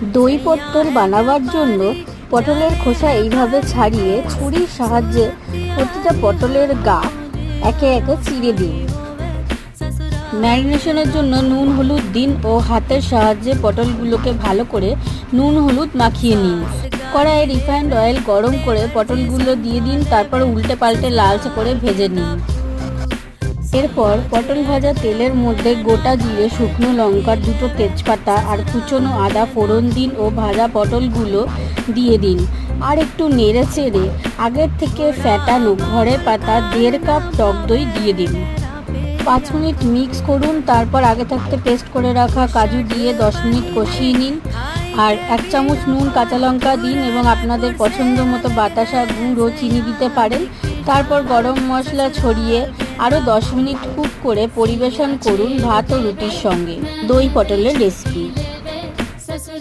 দই পটল বানাবার জন্য পটলের খোসা এইভাবে ছাড়িয়ে ছুরির সাহায্যে প্রতিটা পটলের গা একে একে চিড়ে দিন। ম্যারিনেশনের জন্য নুন হলুদ দিন ও হাতের সাহায্যে পটলগুলোকে ভালো করে নুন হলুদ মাখিয়ে নিন। কড়াইয়ে রিফাইন্ড অয়েল গরম করে পটলগুলো দিয়ে দিন, তারপর উল্টে পাল্টে লালচে করে ভেজে নিন। এরপর পটল ভাজা তেলের মধ্যে গোটা জিরে, শুকনো লঙ্কা, দুটো তেজপাতা আর কুচনো আদা ফোড়ন দিন ও ভাজা পটলগুলো দিয়ে দিন। আর একটু নেড়ে চেড়ে আগের থেকে ফ্যাটানো ঘরে পাতা 1.5 কাপ টক দই দিয়ে দিন। 5 মিনিট মিক্স করুন, তারপর আগে থাকতে পেস্ট করে রাখা কাজু দিয়ে 10 মিনিট কষিয়ে নিন। আর 1 চামচ নুন, কাঁচা লঙ্কা দিন এবং আপনাদের পছন্দ মতো বাতাসা, গুড় ও চিনি দিতে পারেন। তারপর গরম মশলা ছড়িয়ে আরও 10 মিনিট কুক করে পরিবেশন করুন ভাত ও রুটির সঙ্গে। দই পটলের রেসিপি।